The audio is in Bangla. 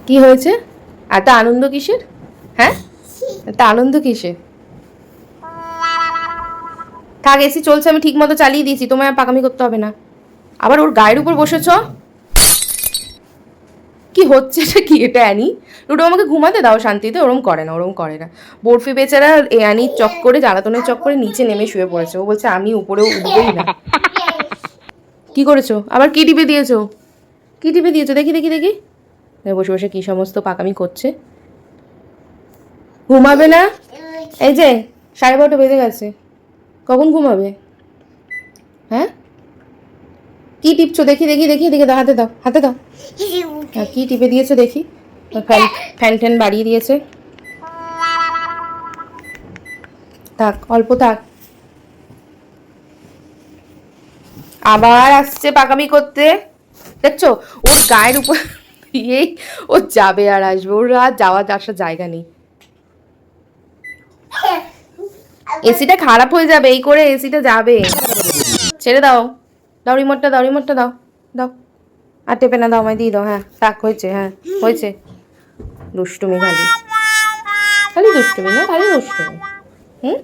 কি হয়েছে? এত আনন্দ কিসের? হ্যাঁ, এত আনন্দ কিসের? থাক, এসি চলছে, আমি ঠিক মতো চালিয়ে দিয়েছি, তোমায় আর পাকামি করতে হবে না। আবার ওর গায়ের উপর বসেছ। কি হচ্ছে এটা? কি এটা অ্যানি? রুডো, আমাকে ঘুমাতে দাও শান্তিতে। ওরম করে না, ওরম করে না। বরফি বেচারা অ্যানির চক্করে, জ্বালাতনের চক্করে নিচে নেমে শুয়ে পড়েছে। ও বলছে আমি উপরেও উঠবই না। কি করেছো? আবার কি টিপে দিয়েছো? কি টিপে দিয়েছো? দেখি দেখি দেখি। বসে বসে কি সমস্ত পাকামি করছে। ঘুমাবে না? এই যে 12:30 বেজে গেছে, কখন ঘুমাবে? হ্যাঁ, কি টিপছো? দেখি দেখি দেখি দেখি, হাতে দাও, হাতে দাও। হ্যাঁ, কি টিপে দিয়েছো দেখি? ফ্যান, ফ্যান ট্যান বাড়িয়ে দিয়েছে। থাক, অল্প থাক। আবার আসছে পাকামি করতে। দেখছো, ওর গায়ের উপর দিয়েই ও যাবে আর আসবে, ওর আর যাওয়া আসার জায়গা নেই। এসিটা খারাপ হয়ে যাবে, এই করে এসিটা যাবে। ছেড়ে দাও, দাও রিমোটটা, দাও রিমোটটা, দাও দাও। আর টেপে না, দাও, আমায় দিয়ে দাও। হ্যাঁ থাক, হয়েছে, হ্যাঁ হয়েছে। দুষ্টুমি খালি, খালি দুষ্টুমি না, খালি দুষ্টুমি। হুম।